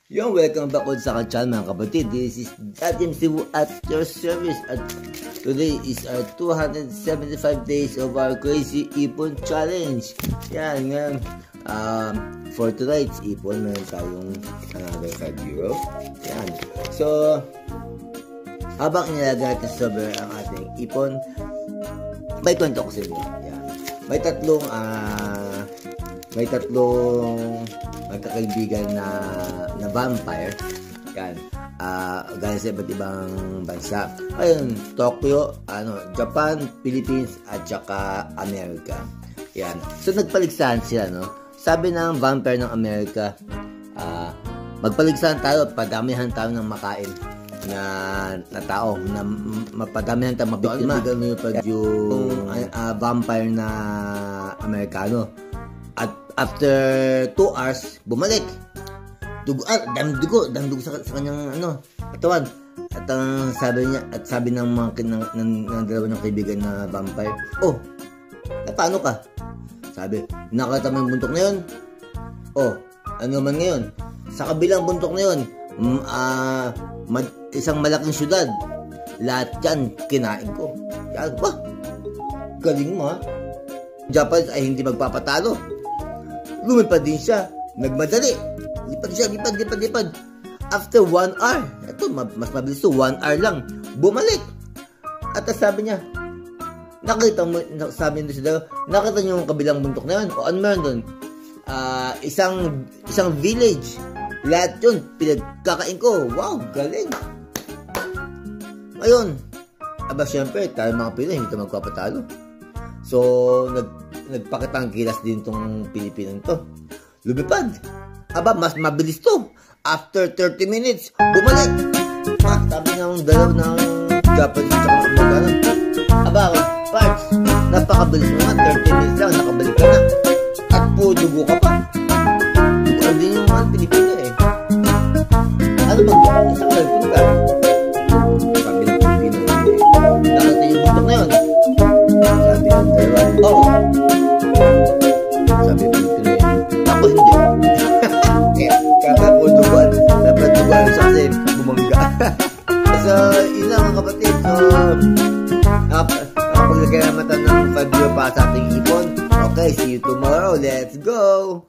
Yo, welcome back ulit sa channel mga kapatid. This is Dadim Cebu at your service. At today is our 275 days of our crazy ipon challenge. Yan, ngayon. For tonight's ipon, meron tayong another 5 euro. Yan. So, habang inilagay natin sa sober ang ating ipon, may kwento ko sa inyo. Yan. May tatlong magkakaibigan na vampire. Yan. Galing sa iba't ibang bansa. Ayun, Tokyo, Japan, Philippines, at saka Amerika. Yan. So, nagpaligsahan sila, no? Sabi ng vampire ng Amerika, magpaligsahan tayo at padamihan tayo ng makain na tao, na mapadamihan tayo mabiktima. Yung vampire na Amerikano. At after 2 hours, bumalik. Daming dugo sa kanyang katawan. At sabi ng mga ng dalawa ng kaibigan na vampire, "Oh, paano ka?" Sabi, "Nakita mo yung buntok na yun? Oh, ano man ngayon? Sa kabilang buntok na yun, isang malaking syudad. Lahat yan, kinain ko." Yan ba? Galing mo, ha? Japan ay hindi magpapatalo. Lumipad din siya. Nagmadali. Lipad. After 1 hour, ito, mas mabilis to, 1 hour lang, bumalik. At sabi niya, sabi niya, nakita niyo yung kabilang buntok na yun? O ano meron doon? Isang village. Lahat yun, pinagkakain ko. Wow, galing. Ayun. Siyempre, tayo mga Pinoy, hindi ito magpapatalo. So, nagpakitang kilas din tong Pilipinong to. Lumipad. Mas mabilis to. After 30 minutes, bumalik. Sabi ng dalaw ng Japanese at Amerikano, parts, napakabilis mo nga. 30 minutes lang, nakabalik ka na. At dugo ka pa. Dugo din yung mga Pilipino eh. Ano bang isang nagpunta? Sabi ng Pilipino, nakita yung buntok na yun. Sabi ng dalawa, oo. Sabi ng Pilipino, ako hindi. Kaya po duguan. Dapat duguan siya kasi bumangga. So, yun lang mga kapatid. So, nakapagkakalamatan ng 5 euro pa sa ating ipon. Okay, see you tomorrow. Let's go!